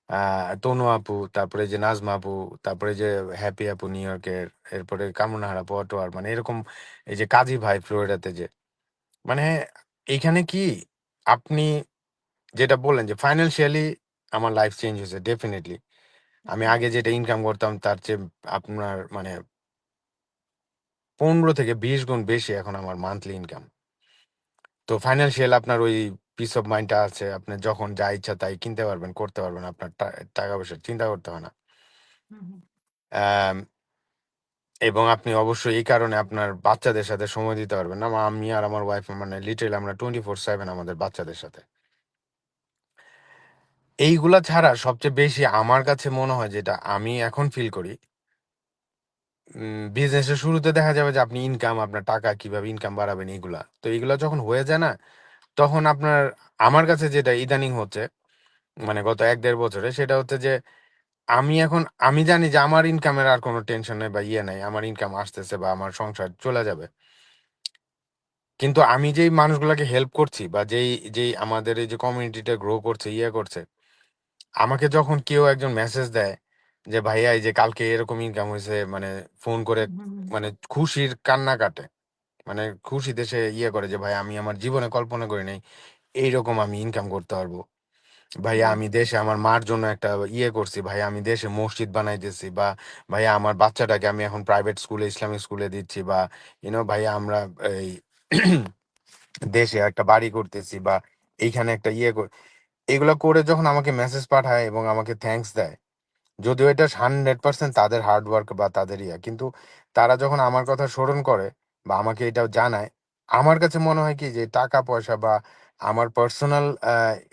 আ তনু আপু, তারপরে যে নাজমা আপু, তারপরে যে হ্যাপি আপু নিউ ইয়র্কের, এরপরে কামরুন্নাহার আপু অটোয়ার, মানে এরকম এই যে কাজী ভাই ফ্লোরিডাতে যে, মানে এইখানে কি আপনি যেটা বললেন যে ফাইন্যান্সিয়ালি আমার লাইফ চেঞ্জ হয়েছে ডেফিনিটলি। আমি হুম, আগে যেটা ইনকাম করতাম তার চেয়ে আপনার মানে ১৫ থেকে ২০ গুণ বেশি এখন আমার মান্থলি ইনকাম। তো ফাইন্যান্সিয়াল আপনার ওই পিস অফ মাইন্ডটা আছে। আপনি যখন যা ইচ্ছা তাই কিনতে পারবেন, করতে পারবেন। আপনার টাকা-পয়সার চিন্তা করতে হয় না। হুম, হুম, অ্যাম এবং আপনি অবশ্যই এই কারণে আপনার বাচ্চাদের সাথে সময় দিতে পারবেন না। আমি আর আমার ওয়াইফ মানে লিটারেলি আমরা 24/7 আমাদের বাচ্চাদের সাথে। এইগুলা ছাড়া সবচেয়ে বেশি আমার কাছে মনে হয় যেটা আমি এখন ফিল করি, বিজনেসের শুরুতে দেখা যাবে যে আপনি ইনকাম, আপনার টাকা কিভাবে ইনকাম বাড়াবেন এইগুলা। তো এইগুলা যখন হয়ে যায় না, তখন আপনার আমার কাছে যেটা ইদানিং হচ্ছে, মানে গত ১-১.৫ বছরে, সেটা হচ্ছে যে আমি জানি যে আমার ইনকামের আর কোনো টেনশন নাই বা ইয়ে নাই। আমার ইনকাম আসতেছে বা আমার সংসার চলে যাবে। কিন্তু আমি যেই মানুষগুলাকে হেল্প করছি বা যেই আমাদের এই যে কমিউনিটিটা গ্রো করছে, ইয়ে করছে, আমাকে যখন কেউ একজন মেসেজ দেয় যে, "ভাইয়া এই যে কালকে এরকম ইনকাম হইছে", মানে ফোন করে হুম, হুম, মানে খুশির কান্না কাটে। মানে খুশিতে সে ইয়ে করে যে, "ভাই আমি আমার জীবনে কল্পনা করি নাই এইরকম আমি ইনকাম করতে পারবো। ভাইয়া হুম, আমি দেশে আমার মার জন্য একটা ইয়ে করছি। ভাইয়া আমি দেশে মসজিদ বানাইতেছি", বা "ভাইয়া আমার বাচ্চাটাকে আমি এখন প্রাইভেট স্কুলে, ইসলামিক স্কুলে দিচ্ছি", বা "ভাইয়া আমরা এই দেশে একটা বাড়ি করতেছি", বা এইখানে একটা ইয়ে এগুলা করে যখন আমাকে মেসেজ পাঠায় এবং আমাকে থ্যাংকস দেয়, যদিও এটা 100% তাদের হার্ড ওয়ার্ক বা তাদের ইয়া। কিন্তু তারা যখন আমার কথা স্মরণ করে বা আমাকে এটাও জানায়, আমার কাছে মনে হয় কি যে টাকা-পয়সা বা আমার পার্সোনাল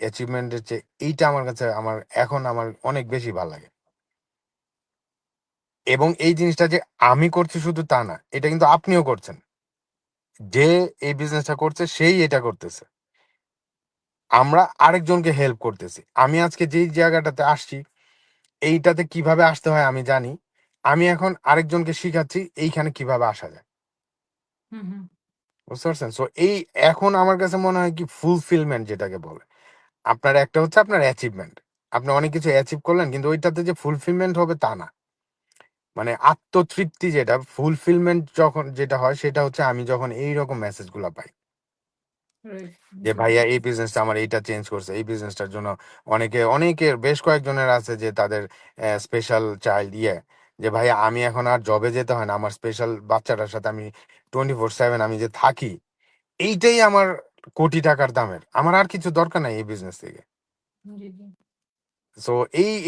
অ্যাচিভমেন্ট এর চেয়ে এইটা আমার কাছে এখন আমার অনেক বেশি ভাল লাগে। এবং এই জিনিসটা যে আমি করছি শুধু তা না। এটা কিন্তু আপনিও করছেন। যে এই বিজনেসটা করছে সেই এটা করতেছে। আমরা আরেকজনকে হেল্প করতেছি। আমি আজকে যেই জায়গাটাতে আসছি, এইটাতে কিভাবে আসতে হয় আমি জানি। আমি এখন আরেকজনকে শিখাচ্ছি এইখানে কিভাবে আসা যায়। হুম, হুম, বুঝতে পারছেন? সো এই এখন আমার কাছে মনে হয় কি ফুলফিলমেন্ট যেটাকে বলে। আপনার একটা হচ্ছে আপনার অ্যাচিভমেন্ট। আপনি অনেক কিছু অ্যাচিভ করলেন কিন্তু ওইটাতে যে ফুলফিলমেন্ট হবে তা না। মানে আত্মতৃপ্তি যেটা ফুলফিলমেন্ট যখন যেটা হয় সেটা হচ্ছে আমি যখন এইরকম মেসেজগুলা পাই। রাইট। যে জি ভাইয়া এই বিজনেসটা আমার এইটা চেঞ্জ করছে। এই বিজনেসটার জন্য অনেকের বেশ কয়েকজনের আছে যে তাদের স্পেশাল চাইল্ড যে ভাইয়া আমি এখন আর জবে যেতে হয় না। আমার স্পেশাল বাচ্চাটার সাথে আমি 24/7 আমি যে থাকি, এইটাই আমার কোটি টাকার দামের। আমার আর কিছু দরকার নাই এই বিজনেস থেকে। জি জি। সো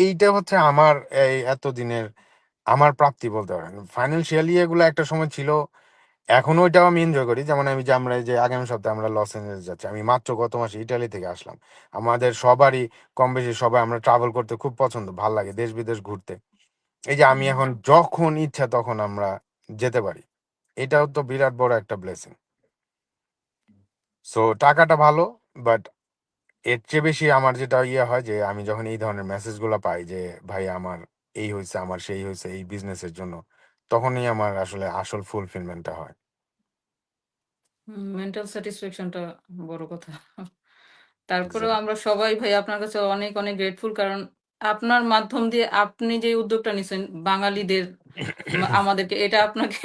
এইটা হচ্ছে আমার এই এতদিনের আমার প্রাপ্তি বলতে পারেন ফাইন্যান্সিয়ালি এগুলো একটা সময় ছিল। এখনো ওইটাও আমি এনজয় করি, যেমন আমি যে আমরা এই যে আগামী সপ্তাহে আমরা লস এঞ্জেলস যাচ্ছি, আমি মাত্র গত মাসে ইটালি থেকে আসলাম। আমাদের সবারই কম বেশি সবাই আমরা ট্রাভেল করতে খুব পছন্দ, ভাল লাগে দেশ বিদেশ ঘুরতে। এই যে আমি হুম। এখন যখন ইচ্ছা তখন আমরা যেতে পারি, এটাও তো বিরাট বড় একটা ব্লেসিং। সো টাকাটা ভালো, বাট এর চেয়ে বেশি আমার যেটা ইয়ে হয় যে আমি যখন এই ধরনের মেসেজগুলো পাই যে ভাই আমার এই হয়েছে, আমার সেই হয়েছে এই বিজনেসের জন্য, তখনই আমার আসলে আসল ফুলফিলমেন্টটা হয়। মেন্টাল স্যাটিসফ্যাকশনটা বড় কথা। তারপরেও Exactly. আমরা সবাই ভাই আপনার কাছে অনেক, অনেক গ্রেটফুল। কারণ আপনার মাধ্যম দিয়ে আপনি যে উদ্যোগটা নিছেন বাঙালিদের আমাদেরকে এটা আপনাকে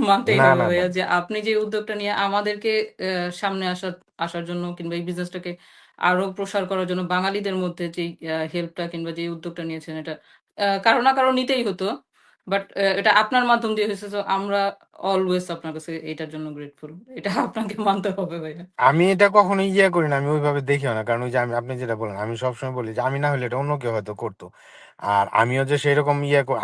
মানতেই না, হবে না, না। ভাইয়া যে আপনি যে উদ্যোগটা নিয়ে আমাদেরকে সামনে আসার জন্য কিংবা এই বিজনেসটাকে আরো প্রসার করার জন্য বাঙালিদের মধ্যে যেই হেল্পটা কিংবা যে উদ্যোগটা নিয়েছেন এটা কারো না কারো নিতেই হতো। বাট এটা আপনার মাধ্যম দিয়ে হয়েছে। তো আমরা অলওয়েজ আপনার কাছে এটার জন্য গ্রেটফুল। এটা আপনাকে মানতে হবে ভাইয়া। আমি এটা কখনো ইয়ে করি না, আমি ওইভাবে দেখিও না, কারণ ওই যে আমি আপনি যেটা বলেন আমি সবসময় বলি যে আমি না হলে এটা অন্য কেউ হয়তো করতো। আর আমিও যে সেরকম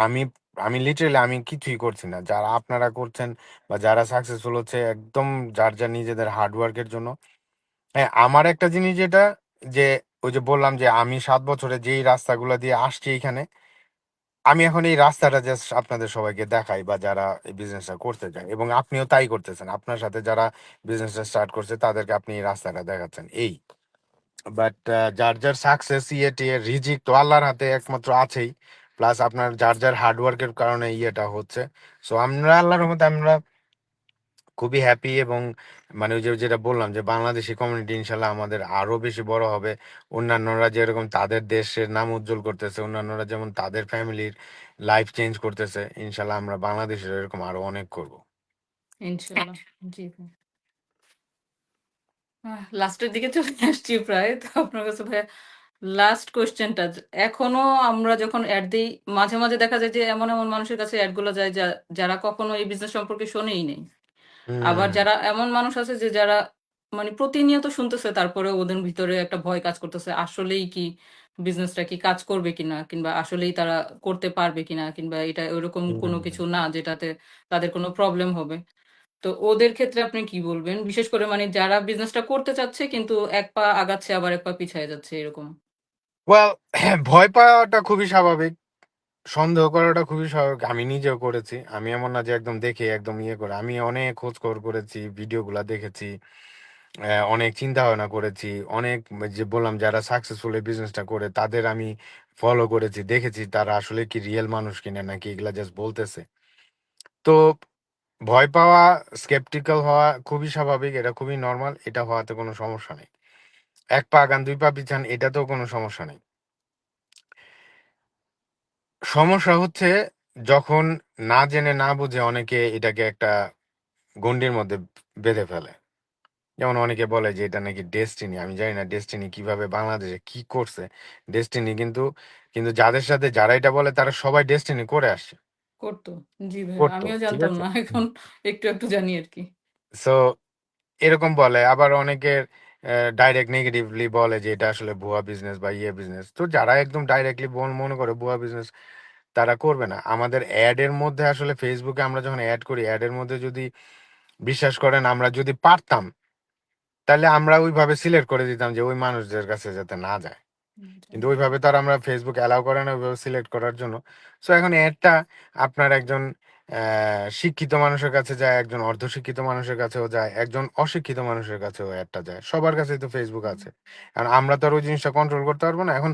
আমি আমি লিটারেলি আমি কিছুই করছি না, যারা আপনারা করছেন বা যারা সাকসেসফুল হচ্ছে একদম যার যার নিজেদের হার্ডওয়ার্কের জন্য। হ্যাঁ, আমার একটা জিনিস যেটা, যে ওই যে বললাম যে আমি 7 বছরে যেই রাস্তাগুলো দিয়ে আসছি এখানে, আমি এখন এই রাস্তাটা জাস্ট আপনাদের সবাইকে দেখাই বা যারা এই বিজনেসটা করতে চায়, এবং আপনিও তাই করতেছেন, আপনার সাথে যারা বিজনেসটা স্টার্ট করছে তাদেরকে আপনি এই রাস্তাটা দেখাচ্ছেন এই। বাট যার যার সাকসেস ইয়ে টিয়ে রিজিক তো আল্লাহর হাতে একমাত্র আছেই, প্লাস আপনার যার যার হার্ডওয়ার্কের কারণে ইয়েটা হচ্ছে। সো আমরা আল্লাহর রহমতে আমরা খুবই হ্যাপি, এবং মানে ওই যে যেটা বললাম যে বাংলাদেশি কমিউনিটি ইনশাল্লাহ আমাদের আরো বেশি বড় হবে। অন্যান্যরা যেরকম তাদের দেশের নাম উজ্জ্বল করতেছে, অন্যান্যরা যেমন তাদের ফ্যামিলির লাইফ চেঞ্জ করতেছে, ইনশাল্লাহ আমরা বাংলাদেশের এরকম আরো অনেক করব। ইনশাআল্লাহ। জি ভাই। লাস্টের দিকে চলে আসছি প্রায়। তো আপনার কাছে ভাইয়া লাস্ট কোয়েশ্চেনটা এখনো আমরা যখন এড দেই মাঝে, মাঝে দেখা যায় যে এমন, এমন মানুষের কাছে এড গুলো যায় যারা কখনো এই বিজনেস সম্পর্কে শোনেই নাই। আবার হুম। যারা এমন মানুষ আছে যে যারা মানে প্রতিনিয়ত শুনতেছে তারপরেও ওদের ভিতরে একটা ভয় কাজ করতেছে। আসলেই কি বিজনেসটা কি কাজ করবে কিনা? কিংবা আসলেই তারা করতে পারবে কিনা? কিংবা এটা ওইরকম কোনো হুম। কিছু না যেটাতে তাদের কোনো প্রবলেম হবে। তো ওদের ক্ষেত্রে আপনি কি বলবেন? বিশেষ করে মানে যারা বিজনেসটা করতে চাচ্ছে কিন্তু এক পা আগাচ্ছে আবার এক পা পিছায় যাচ্ছে এরকম। ওয়েল, হ্যাঁ, ভয় পাওয়াটা খুবই স্বাভাবিক, সন্দেহ করাটা খুবই স্বাভাবিক। আমি নিজেও করেছি, আমি এমন না যে একদম দেখে একদম ইয়ে করে, আমি অনেক খোঁজ খবর করেছি, ভিডিওগুলা দেখেছি, অনেক চিন্তা ভাবনা করেছি, অনেক যে বললাম যারা সাকসেসফুল এই বিজনেসটা করে তাদের আমি ফলো করেছি, দেখেছি তারা আসলে কি রিয়েল মানুষ কিনা নাকি এগুলা জাস্ট বলতেছে। তো ভয় পাওয়া, স্কেপটিক্যাল হওয়া খুবই স্বাভাবিক, এটা খুবই নর্মাল, এটা হওয়াতে কোনো সমস্যা নেই। এক পা আগান দুই পা পিছান এটাতেও কোনো সমস্যা নেই। সমস্যা হচ্ছে যখন না জেনে না বুঝে অনেকে এটাকে একটা গণ্ডির মধ্যে বেঁধে ফেলে। যেমন অনেকে বলে যে এটা নাকি ডেস্টিনি। আমি জানি না ডেস্টিনি কিভাবে বাংলাদেশে কি করছে। ডেস্টিনি কিন্তু, কিন্তু যাদের সাথে যারা এটা বলে তারা সবাই ডেস্টিনি করে আসছে। করতো। জি ভাইয়া। করতো। আমিও ঠিক জানতাম আছে? না। এখন একটু, একটু জানি আরকি। সো এরকম বলে। আবার অনেকের ডাইরেক্ট নেগেটিভলি বলে যে এটা আসলে ভুয়া বিজনেস বা ইয়ে বিজনেস। তো যারা একদম ডাইরেক্টলি মনে করে ভুয়া বিজনেস তারা করবে না। আমাদের এড এর মধ্যে আসলে ফেসবুকে আমরা যখন এড করি, এড এর মধ্যে যদি বিশ্বাস করেন আমরা যদি পারতাম তাহলে আমরা ওইভাবে সিলেক্ট করে দিতাম যে ওই মানুষদের কাছে যাতে না যায়। কিন্তু ওইভাবে তো আর আমরা ফেসবুক অ্যালাউ করে না ওইভাবে সিলেক্ট করার জন্য। সো এখন এডটা আপনার একজন শিক্ষিত মানুষের কাছে যায়, একজন অর্ধশিক্ষিত মানুষের কাছেও যায়, একজন অশিক্ষিত মানুষের কাছেও অ্যাডটা যায়, সবার কাছেই তো ফেসবুক আছে। কারণ আমরা তো আর ওই জিনিসটা কন্ট্রোল করতে পারবো না। এখন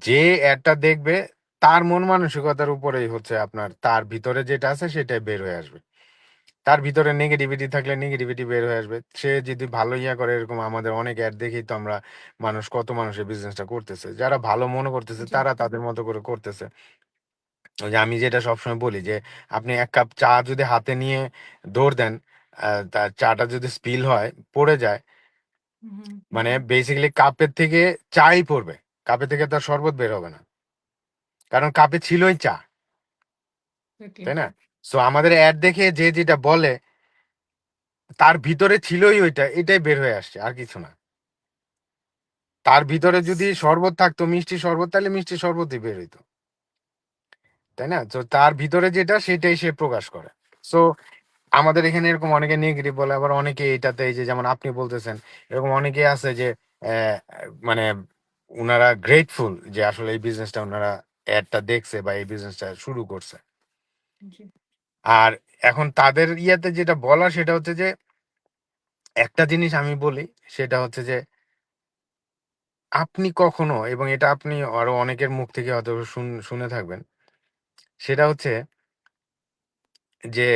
যে অ্যাডটা দেখবে তার মন মানসিকতার উপরেই হচ্ছে আপনার, তার ভিতরে যেটা আছে সেটাই বের হয়ে আসবে। তার ভিতরে নেগেটিভিটি থাকলে নেগেটিভিটি বের হয়ে আসবে। সে যদি ভালো ইয়া করে, এরকম আমাদের অনেক অ্যাড দেখেই তো আমরা কত মানুষ এই বিজনেসটা করতেছে। যারা ভালো মনে করতেছে জি। তারা তাদের মতো করে করতেছে। ওই যে আমি যেটা সবসময় বলি যে আপনি ১ কাপ চা যদি হাতে নিয়ে দৌড় দেন, তা চাটা যদি স্পিল হয়, পড়ে যায়, হুম, মানে বেসিক্যালি কাপের থেকে চাই পড়বে। কাপের থেকে তার শরবত বের হবে না। কারণ কাপে ছিলই চা, এক্সাক্টলি। তাই না? সো আমাদের অ্যাড দেখে যে যেটা বলে তার ভিতরে ছিলই ওইটা, এটাই বের হয়ে আসছে আর কিছু না। তার ভিতরে ইয়েস। যদি শরবত থাকতো, মিষ্টি শরবত, তাহলে মিষ্টি শরবতই বের হইতো। তাই না? তো তার ভিতরে যেটা সেটাই সে প্রকাশ করে। সো আমাদের এখানে এরকম অনেকে নেগেটিভ বলে, আবার অনেকে এটাতে এই যে যেমন আপনি বলতেছেন, এরকম অনেকে আছে যে আহ, মানে উনারা গ্রেটফুল যে আসলে এই বিজনেসটা ওনারা অ্যাডটা দেখছে বা এই বিজনেসটা শুরু করছে। জি। আর এখন তাদের ইয়াতে যেটা বলা সেটা হচ্ছে যে একটা জিনিস আমি বলি, সেটা হচ্ছে যে আপনি কখনো, এবং এটা আপনি আরো অনেকের মুখ থেকে হয়তো শুনে থাকবেন, সেটা হচ্ছে যে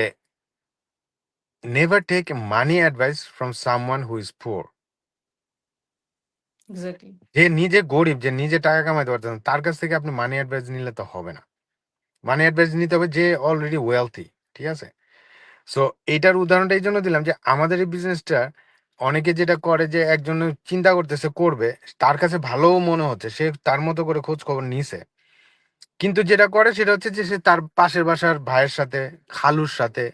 never take money advice from someone who is poor. Exactly. যে নিজে গরিব, যে নিজে টাকা কামাইতে পারতেন না, তার কাছ থেকে আপনি মানি অ্যাডভাইস নিলে তো হবে না। মানি অ্যাডভাইস নিতে হবে যে অলরেডি ওয়েলথি। ঠিক আছে? সো এইটার উদাহরণটা এই জন্য দিলাম যে আমাদের এই বিজনেসটা অনেকে যেটা করে যে একজন চিন্তা করতেছে করবে, তার কাছে ভালোও মনে হচ্ছে, সে তার মতো করে খোঁজ খবর নিছে, কিন্তু যেটা করে সেটা হচ্ছে যে সে তার পাশের বাসার ভাইয়ের সাথে, খালুর সাথে,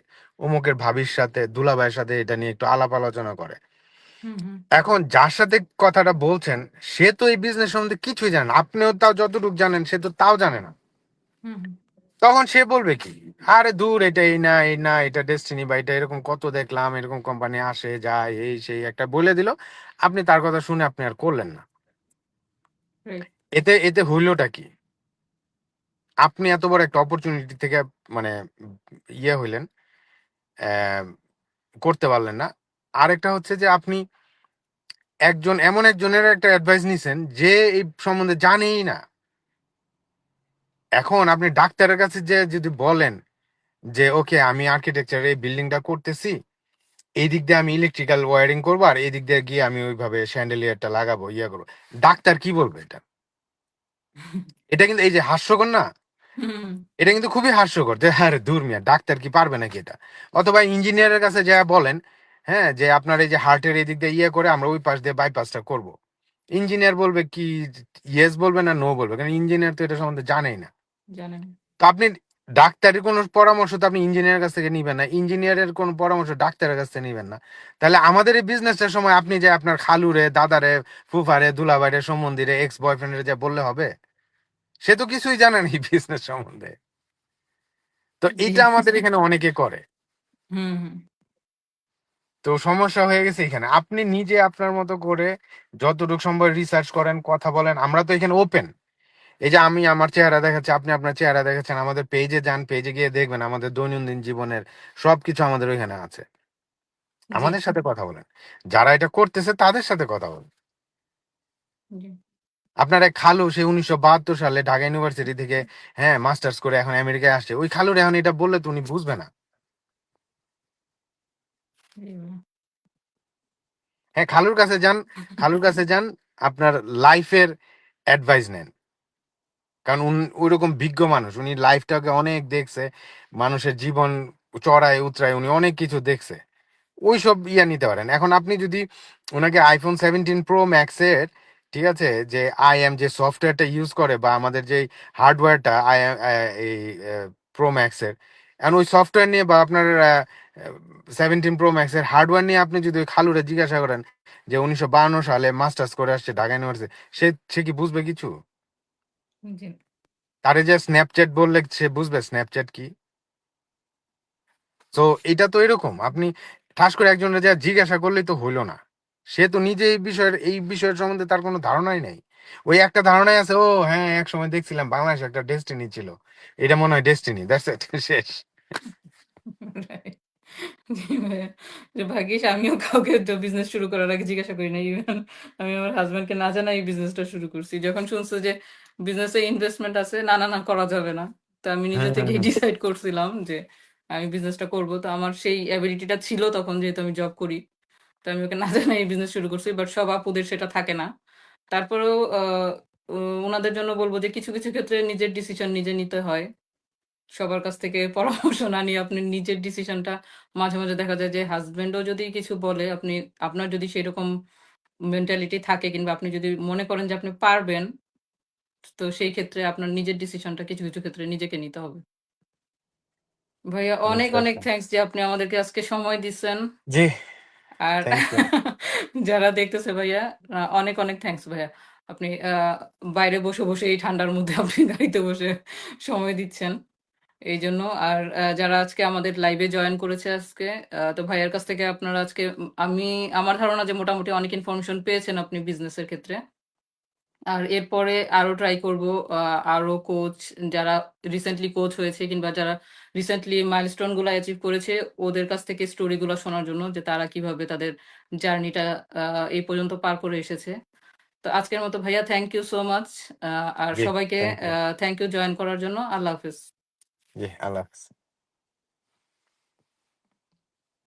অমুকের ভাবির সাথে, দুলাভাইয়ের সাথে এটা নিয়ে একটু আলাপ আলোচনা করে। হুম, হুম, এখন যার সাথে কথাটা বলছেন সে তো এই বিজনেস সম্বন্ধে কিছুই জানে না, আপনিও তাও যতটুকু জানেন সে তো তাও জানে না। হুম, হুম। তখন সে বলবে কি, আরে দূর, এটা এই না এই না, এটা ডেস্টিনি বা এটা এরকম কত দেখলাম, এরকম কোম্পানি আসে যায় এই সেই একটা বলে দিল, আপনি তার কথা শুনে আপনি আর করলেন না। রাইট। এতে এতে হইলটা কি? আপনি এত বড় একটা অপরচুনিটি থেকে মানে ইয়ে হইলেন, আহ, করতে পারলেন না। আরেকটা হচ্ছে যে আপনি এমন একজনের একটা অ্যাডভাইস নিছেন যে এই সম্বন্ধে জানেই না। এখন আপনি ডাক্তারের কাছে যে যদি বলেন যে ওকে আমি আর্কিটেকচার এই বিল্ডিংটা করতেছি, এই দিক দিয়ে আমি ইলেকট্রিক্যাল ওয়্যারিং করবো আর এই দিক দিয়ে গিয়ে আমি ওইভাবে শ্যান্ডেলিয়ারটা লাগাবো, ইয়ে করবো, ডাক্তার কি বলবে এটা? এটা কিন্তু এই যে হাস্যকর না, হুম, এটা কিন্তু খুবই হাস্যকর যে হ্যাঁ রে, দূর মিয়া, ডাক্তার কি পারবে নাকি এটা? অথবা ইঞ্জিনিয়ারের কাছে যা বলেন, হ্যাঁ, যে আপনার এই যে হার্টের এই দিক দিয়ে ইয়ে করে আমরা ওই পাশ দিয়ে বাইপাসটা করব, ইঞ্জিনিয়ার বলবে কি, ইয়েস বলবে না নো বলবে? কারণ ইঞ্জিনিয়ার তো এটা সম্বন্ধে জানেই না। জানেন। তো আপনি ডাক্তারের কোনো পরামর্শ তো আপনি ইঞ্জিনিয়ারের কাছ থেকে নিবেন না, ইঞ্জিনিয়ারের কোনো পরামর্শ ডাক্তারের কাছ থেকে নিবেন না। তাহলে আমাদের এই বিজনেসের সময় আপনি যে আপনার খালুরে, দাদারে, ফুফারে, দুলাভাইরে, সম্বন্ধীরে, এক্স বয়ফ্রেন্ডের যে বললে হবে? সে তো কিছুই জানে না এই বিজনেস সম্বন্ধে। তো জি। এটা আমাদের এখানে অনেকে করে। হুম, হুম। তো সমস্যা হয়ে গেছে এখানে। আপনি নিজে আপনার মতো করে যতটুকু সম্ভব রিসার্চ করেন, কথা বলেন। আমরা তো এখানে ওপেন। এই যে আমি আমার চেহারা দেখাচ্ছি, আপনি আপনার চেহারা দেখাচ্ছেন, আমাদের পেজে যান, পেজে গিয়ে দেখবেন আমাদের দৈনন্দিন জীবনের সবকিছু আমাদের ওইখানে আছে। জি, আমাদের সাথে কথা বলেন, যারা এটা করতেছে তাদের সাথে কথা বলেন। জি। আপনার এক খালু, সে 1972 সালে ঢাকা ইউনিভার্সিটি থেকে, হ্যাঁ, মাস্টার্স করে এখন আমেরিকায় আসছে, ওই খালুর এখন এটা বললে তো উনি বুঝবে না। জি ভাইয়া। হ্যাঁ, খালুর কাছে যান, খালুর কাছে যান, আপনার লাইফের অ্যাডভাইস নেন। কারণ ওইরকম বিজ্ঞ মানুষ, উনি লাইফটাকে অনেক দেখছে, মানুষের জীবন চড়ায় উতরায় উনি অনেক কিছু দেখছে। ওইসব ইয়া নিতে পারেন। এখন আপনি যদি ওনাকে iPhone 17 Pro Max-এর, ঠিক আছে, যে যে সফটওয়্যারটা ইউজ করে বা আমাদের যে হার্ডওয়্যারটা এই প্রো ম্যাক্সের, এখন ওই সফটওয়্যার নিয়ে বা আপনার 17 Pro Max-এর হার্ডওয়্যার নিয়ে আপনি যদি ওই খালুরে জিজ্ঞাসা করেন যে 1952 সালে মাস্টার্স করে আসছে ঢাকা ইউনিভার্সিটি, সে সে কি বুঝবে কিছু? জি। তারে যে স্ন্যাপচ্যাট বললে সে বুঝবে স্ন্যাপচ্যাট কি? তো এটা তো এরকম, আপনি ঠাস করে একজনের যা জিজ্ঞাসা করলেই তো হইলো না। সে তো নিজে এই বিষয়ের সম্বন্ধে তার কোনো ধারণাই নাই। ওই একটা ধারণাই আছে, ও হ্যাঁ, এক সময় দেখছিলাম বাংলাদেশে একটা ডেস্টিনি ছিল, এটা মনে হয় ডেস্টিনি, দ্যাটস ইট, শেষ। রাইট। জি ভাইয়া। যে ভাগ্যিস আমিও কাউকে তো বিজনেস শুরু করার আগে জিজ্ঞাসা করি নাই। ইভেন আমি আমার হাসব্যান্ডকে না জানাই এই বিজনেসটা শুরু করছি। যখন শুনছে যে বিজনেসে ইনভেস্টমেন্ট আছে, না, না, না, করা যাবে না। তো আমি নিজে হুম হুম থেকেই হুম। ডিসাইড করছিলাম যে আমি বিজনেসটা করব। তো আমার সেই এবিলিটিটা ছিল তখন, যেহেতু আমি জব করি। তো আমি ওকে না জানাই এই বিজনেস শুরু করছি। বাট সব আপুদের সেটা থাকে না। তারপরেও উ উনাদের জন্য বলব যে কিছু, কিছু ক্ষেত্রে নিজের ডিসিশন নিজে নিতে হয়। সবার কাছ থেকে পরামর্শ না নিয়ে আপনি নিজের ডিসিশনটা, মাঝে, মাঝে দেখা যায় যে হাসব্যান্ডও যদি কিছু বলে, আপনার যদি সেরকম মেন্টালিটি থাকে কিংবা আপনি যদি মনে করেন যে আপনি পারবেন, তো সেই ক্ষেত্রে আপনার নিজের ডিসিশনটা কিছু, কিছু ক্ষেত্রে নিজেকে নিতে হবে। ভাইয়া অনেক, বুঝতে অনেক পারছি। থ্যাংকস যে আপনি আমাদেরকে আজকে সময় দিচ্ছেন। জি, আর থ্যাংক ইউ। যারা দেখতেছে ভাইয়া, অনেক, অনেক থ্যাংকস ভাইয়া। আপনি বাইরে বসে, বসে এই ঠান্ডার মধ্যে আপনি গাড়িতে বসে সময় দিচ্ছেন। এই জন্য আর যারা আজকে আমাদের লাইভে জয়েন করেছে আজকে, তো ভাইয়ার কাছ থেকে আপনারা আজকে আমার ধারণা যে মোটামুটি অনেক ইনফরমেশন পেয়েছেন আপনি বিজনেসের ক্ষেত্রে। আর এরপরে আরো ট্রাই করব আরো কোচ যারা রিসেন্টলি কোচ হয়েছে কিংবা যারা রিসেন্টলি মাইলস্টোন গুলো অ্যাচিভ করেছে ওদের কাছ থেকে স্টোরি গুলো শোনার জন্য যে তারা কিভাবে তাদের জার্নিটা এই পর্যন্ত পার করে এসেছে। তো আজকের মতো ভাইয়া থ্যাংক ইউ সো মাচ, আর জি, সবাইকে thank you. Thank you join করার জন্য। আল্লাহ হাফিজ। জি, আল্লাহ হাফেজ।